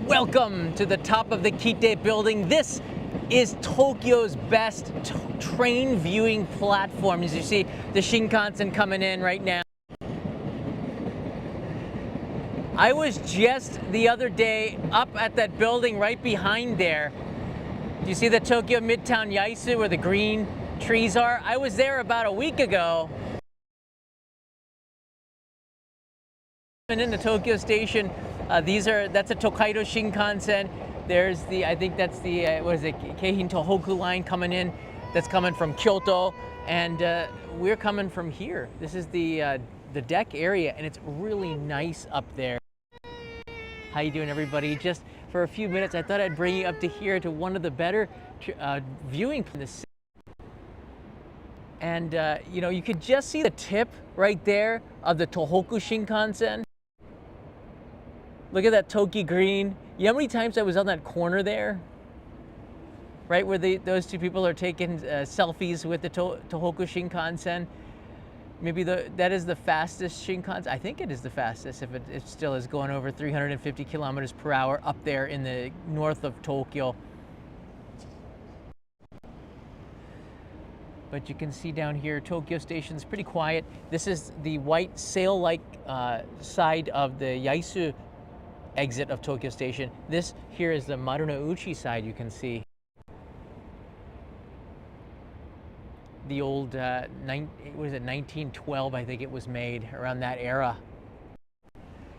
Welcome to the top of the Kite building. This is Tokyo's best train viewing platform. As you see, the Shinkansen coming in right now. I was just the other day up at that building right behind there. Do you see the Tokyo Midtown Yaisu where the green trees are? I was there about a week ago. And in the Tokyo station, that's a Tokaido Shinkansen. There's the, I think that's the, what is it, Keihin Tohoku line coming in. That's coming from Kyoto, and we're coming from here. This is the deck area, and it's really nice up there. How you doing, everybody? Just for a few minutes, I thought I'd bring you up to here to one of the better viewing in the city. And you know, you could just see the tip right there of the Tohoku Shinkansen. Look at that Toki green. You know how many times I was on that corner there? Right where those two people are taking selfies with the Tohoku Shinkansen. Maybe that is the fastest Shinkansen. I think it is the fastest if it still is going over 350 kilometers per hour up there in the north of Tokyo. But you can see down here, Tokyo Station is pretty quiet. This is the white sail-like side of the Yaisu exit of Tokyo Station. This here is the Marunouchi side, you can see. The old, what is it, 1912, I think it was made, around that era.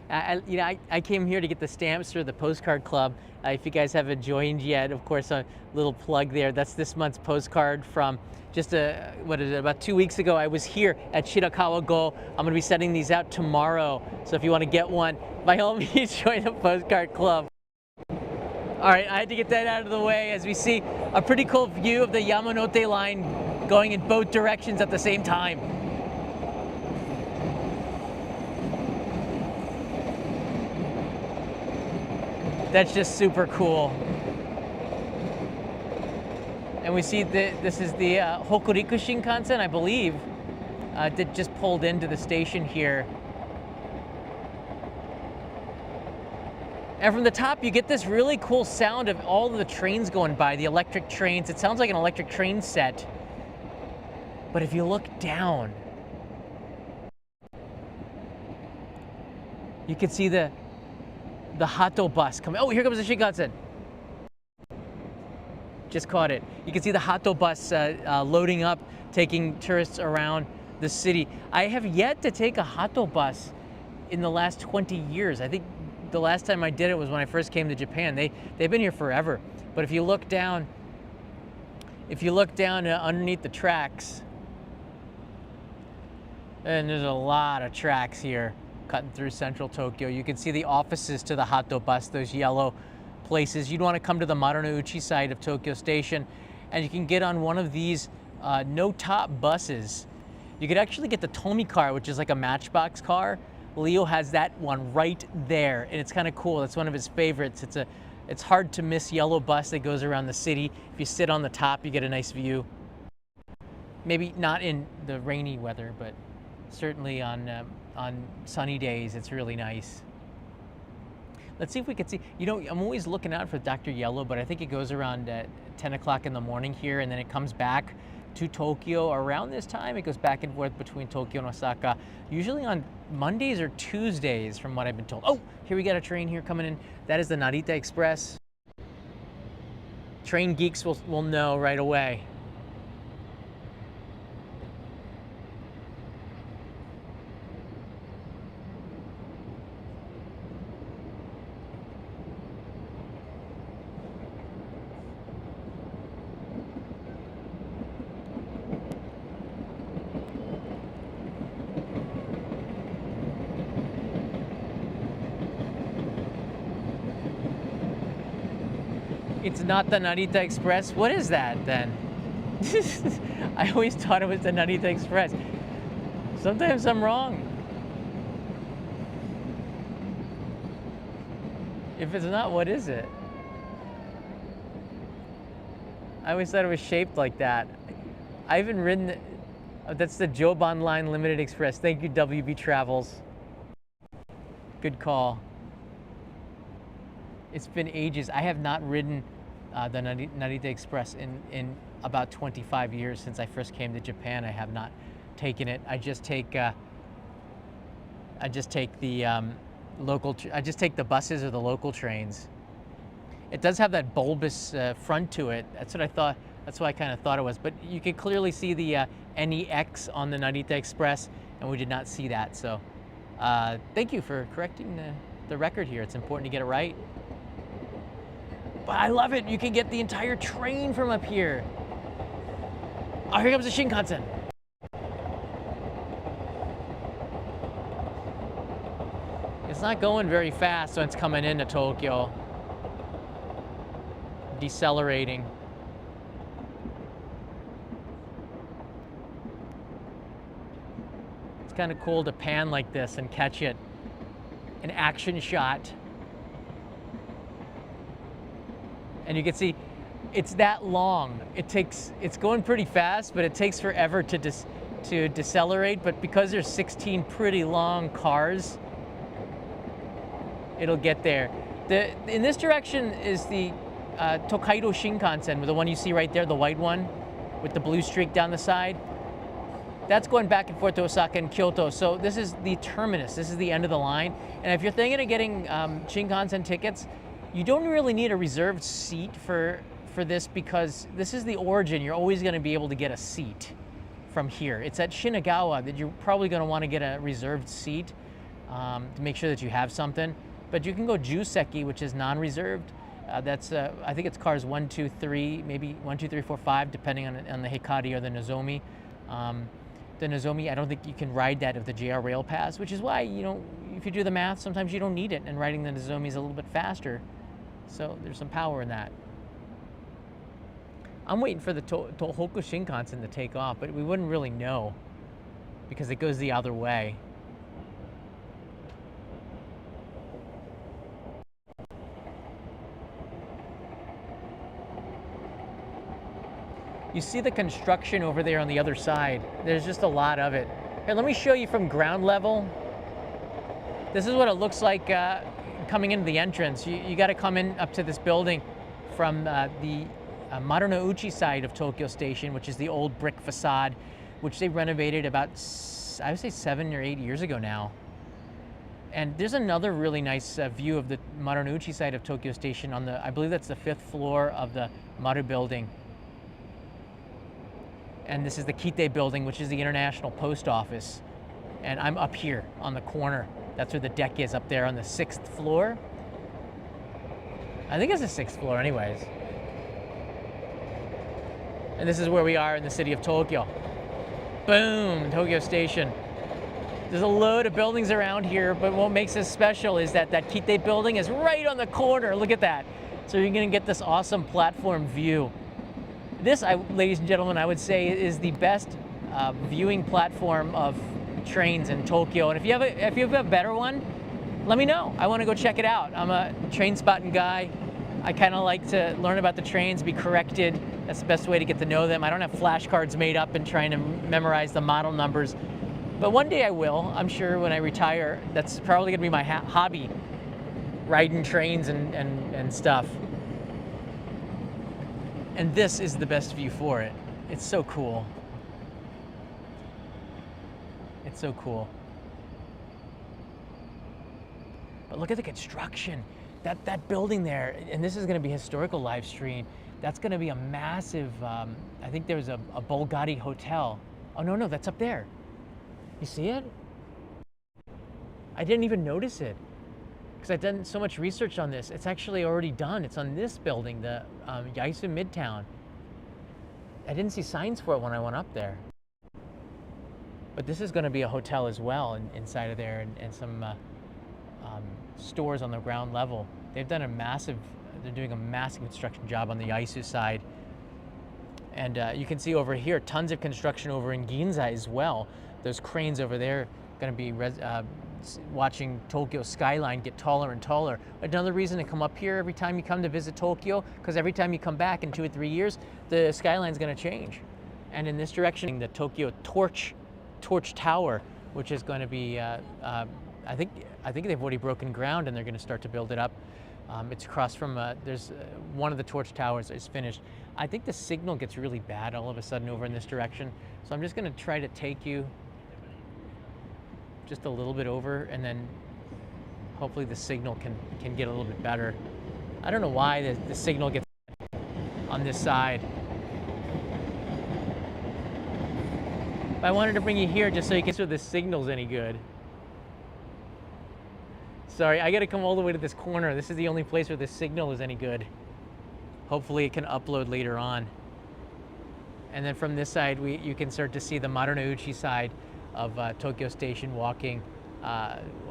I came here to get the stamps for the postcard club. If you guys haven't joined yet, of course, a little plug there. That's this month's postcard from just about 2 weeks ago. I was here at Shirakawa Go. I'm going to be sending these out tomorrow. So if you want to get one, by all means, join the postcard club. All right, I had to get that out of the way as we see a pretty cool view of the Yamanote line going in both directions at the same time. That's just super cool. And we see this is the Hokuriku Shinkansen, I believe, that just pulled into the station here. And from the top, you get this really cool sound of all of the trains going by, the electric trains. It sounds like an electric train set. But if you look down, you can see the Hato bus coming. Oh, here comes the Shinkansen. Just caught it. You can see the Hato bus loading up, taking tourists around the city. I have yet to take a Hato bus in the last 20 years. I think the last time I did it was when I first came to Japan. They've been here forever. But if you look down, underneath the tracks, and there's a lot of tracks here cutting through central Tokyo. You can see the offices to the Hato bus, those yellow places. You'd want to come to the Marunouchi side of Tokyo Station, and you can get on one of these no-top buses. You could actually get the Tomi car, which is like a matchbox car. Leo has that one right there, and it's kind of cool. It's one of his favorites. It's hard to miss yellow bus that goes around the city. If you sit on the top, you get a nice view. Maybe not in the rainy weather, but certainly on sunny days, it's really nice. Let's see if we can see. You know, I'm always looking out for Dr. Yellow, but I think it goes around 10 o'clock in the morning here, and then it comes back to Tokyo around this time. It goes back and forth between Tokyo and Osaka, usually on Mondays or Tuesdays, from what I've been told. Oh, here we got a train here coming in. That is the Narita Express. Train geeks will know right away. It's not the Narita Express. What is that then? I always thought it was the Narita Express. Sometimes I'm wrong. If it's not, what is it? I always thought it was shaped like that. I haven't ridden it. Oh, that's the Joban Line Limited Express. Thank you, WB Travels. Good call. It's been ages. I have not ridden the Narita Express in about 25 years. Since I first came to Japan, I have not taken it. I just take the I just take the buses or the local trains. It does have that bulbous front to it. That's what I thought. That's what I kind of thought it was. But you can clearly see the NEX on the Narita Express, and we did not see that. So thank you for correcting the record here. It's important to get it right. But I love it. You can get the entire train from up here. Oh, here comes the Shinkansen. It's not going very fast when it's coming into Tokyo. Decelerating. It's kind of cool to pan like this and catch it. An action shot. And you can see it's that long. It's going pretty fast, but it takes forever to decelerate. But because there's 16 pretty long cars, it'll get there. In this direction is the Tokaido Shinkansen, the one you see right there, the white one with the blue streak down the side. That's going back and forth to Osaka and Kyoto. So this is the terminus. This is the end of the line. And if you're thinking of getting Shinkansen tickets, you don't really need a reserved seat for this, because this is the origin. You're always going to be able to get a seat from here. It's at Shinagawa that you're probably going to want to get a reserved seat to make sure that you have something. But you can go Juseki, which is non-reserved. That's I think it's cars 1, 2, 3, maybe 1, 2, 3, 4, 5, depending on the Hikari or the Nozomi. The Nozomi, I don't think you can ride that with the JR Rail Pass, which is why, you know, if you do the math, sometimes you don't need it, and riding the Nozomi is a little bit faster. So there's some power in that. I'm waiting for the Tohoku Shinkansen to take off, but we wouldn't really know because it goes the other way. You see the construction over there on the other side. There's just a lot of it. Here, let me show you from ground level. This is what it looks like coming into the entrance. You got to come in up to this building from the Marunouchi side of Tokyo Station, which is the old brick facade, which they renovated about, I would say, 7 or 8 years ago now. And there's another really nice view of the Marunouchi side of Tokyo Station on the, I believe that's the 5th floor of the Maru building. And this is the Kite building, which is the International Post Office. And I'm up here on the corner. That's where the deck is, up there on the 6th floor. I think it's the 6th floor anyways. And this is where we are in the city of Tokyo. Boom, Tokyo Station. There's a load of buildings around here, but what makes this special is that that Kite building is right on the corner. Look at that. So you're gonna get this awesome platform view. This, ladies and gentlemen, I would say is the best viewing platform of trains in Tokyo. And if you have a better one, let me know. I want to go check it out. I'm a train spotting guy. I kind of like to learn about the trains, be corrected. That's the best way to get to know them. I don't have flashcards made up and trying to memorize the model numbers. But one day I will. I'm sure when I retire, that's probably going to be my hobby, riding trains and stuff. And this is the best view for it. It's so cool. It's so cool. But look at the construction. That building there, and this is gonna be historical live stream. That's gonna be a massive, I think there's a Bulgari hotel. Oh no, that's up there. You see it? I didn't even notice it because I've done so much research on this. It's actually already done. It's on this building, the Yaisu Midtown. I didn't see signs for it when I went up there. But this is going to be a hotel as well inside of there, and some stores on the ground level. They're doing a massive construction job on the Yaisu side. And you can see over here, tons of construction over in Ginza as well. Those cranes over there going to be watching Tokyo skyline get taller and taller. Another reason to come up here every time you come to visit Tokyo, because every time you come back in 2 or 3 years, the skyline's going to change. And in this direction, the Tokyo Torch Tower, which is going to be, I think they've already broken ground and they're going to start to build it up. It's across from, there's one of the torch towers is finished. I think the signal gets really bad all of a sudden over in this direction. So I'm just gonna try to take you just a little bit over, and then hopefully the signal can get a little bit better. I don't know why the signal gets on this side. But I wanted to bring you here just so you can see if the signal's any good. Sorry, I gotta come all the way to this corner. This is the only place where the signal is any good. Hopefully it can upload later on. And then from this side, you can start to see the Marunouchi side of Tokyo Station walking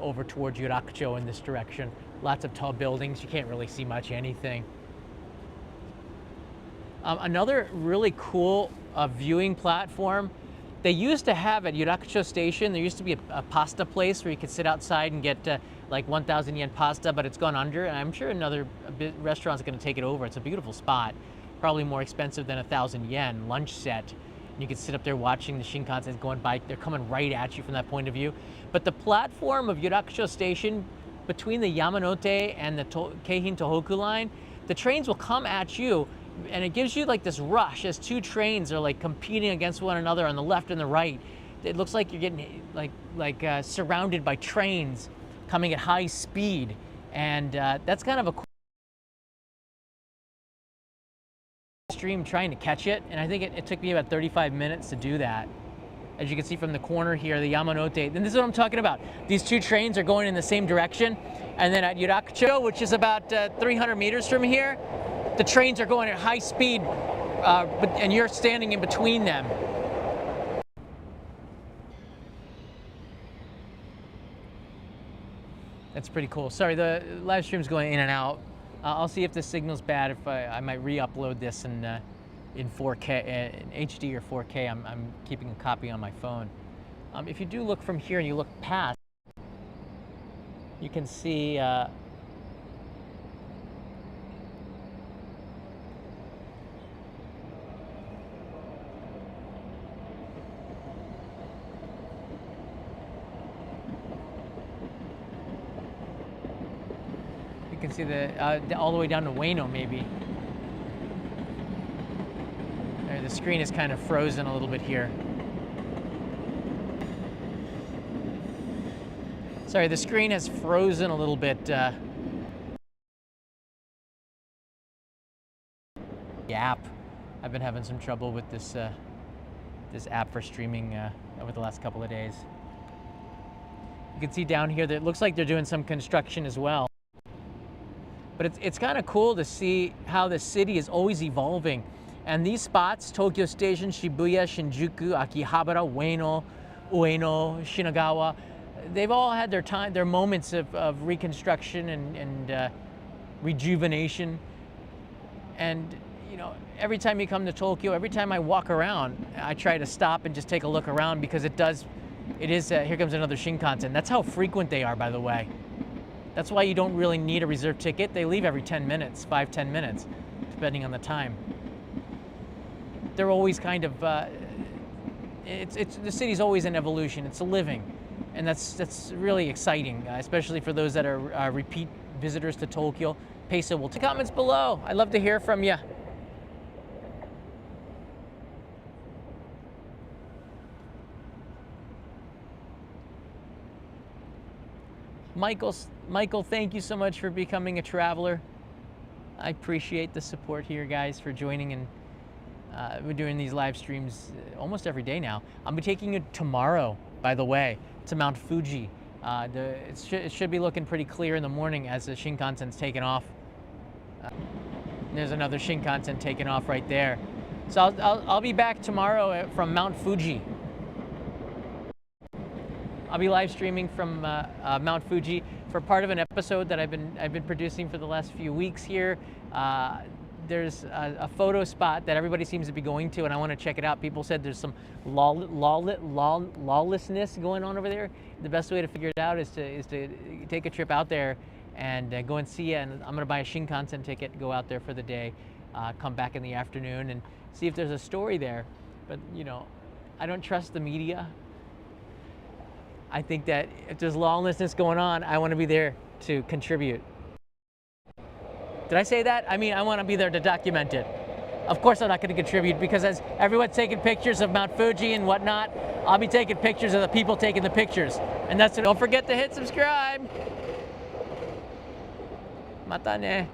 over towards Yurakucho in this direction. Lots of tall buildings. You can't really see much anything. Another really cool viewing platform. They used to have at Yurakucho Station, there used to be a pasta place where you could sit outside and get like 1,000 yen pasta, but it's gone under, and I'm sure another restaurant's gonna take it over. It's a beautiful spot, probably more expensive than 1,000 yen, lunch set. And you can sit up there watching the Shinkansen going by. They're coming right at you from that point of view. But the platform of Yurakucho Station, between the Yamanote and the Keihin Tohoku line, the trains will come at you, and it gives you like this rush as two trains are like competing against one another on the left and the right. It looks like you're getting like surrounded by trains coming at high speed, and that's kind of a cool stream trying to catch it, and I think it took me about 35 minutes to do that. As you can see from the corner here, the Yamanote, and this is what I'm talking about. These two trains are going in the same direction, and then at Yurakucho, which is about 300 meters from here, the trains are going at high speed, and you're standing in between them. That's pretty cool. Sorry, the live stream's going in and out. I'll see if the signal's bad. If I might re-upload this in 4K, in HD or 4K. I'm keeping a copy on my phone. If you do look from here and you look past, you can see you can see the all the way down to Ueno, maybe. There, the screen is kind of frozen a little bit here. Sorry, the screen has frozen a little bit. The app, I've been having some trouble with this this app for streaming over the last couple of days. You can see down here that it looks like they're doing some construction as well. But it's kind of cool to see how the city is always evolving. And these spots, Tokyo Station, Shibuya, Shinjuku, Akihabara, Ueno, Shinagawa, they've all had their moments of reconstruction and rejuvenation. And you know, every time you come to Tokyo, every time I walk around, I try to stop and just take a look around, because it is, here comes another Shinkansen. That's how frequent they are, by the way. That's why you don't really need a reserved ticket. They leave every 10 minutes, 5-10 minutes, depending on the time. They're always kind of, the city's always in evolution. It's living, and that's really exciting, especially for those that are repeat visitors to Tokyo. Peso will take comments below. I'd love to hear from you. Michael, thank you so much for becoming a traveler. I appreciate the support here, guys, for joining, and we're doing these live streams almost every day now. I'll be taking you tomorrow, by the way, to Mount Fuji. It should be looking pretty clear in the morning as the Shinkansen's taken off. There's another Shinkansen taking off right there. So I'll be back tomorrow from Mount Fuji. I'll be live streaming from Mount Fuji for part of an episode that I've been producing for the last few weeks here. There's a photo spot that everybody seems to be going to, and I want to check it out. People said there's some lawlessness going on over there. The best way to figure it out is to take a trip out there and go and see it. And I'm going to buy a Shinkansen ticket, go out there for the day, come back in the afternoon, and see if there's a story there. But you know, I don't trust the media. I think that if there's lawlessness going on, I want to be there to contribute. Did I say that? I mean, I want to be there to document it. Of course I'm not going to contribute, because as everyone's taking pictures of Mount Fuji and whatnot, I'll be taking pictures of the people taking the pictures. And that's it. Don't forget to hit subscribe. Mata ne.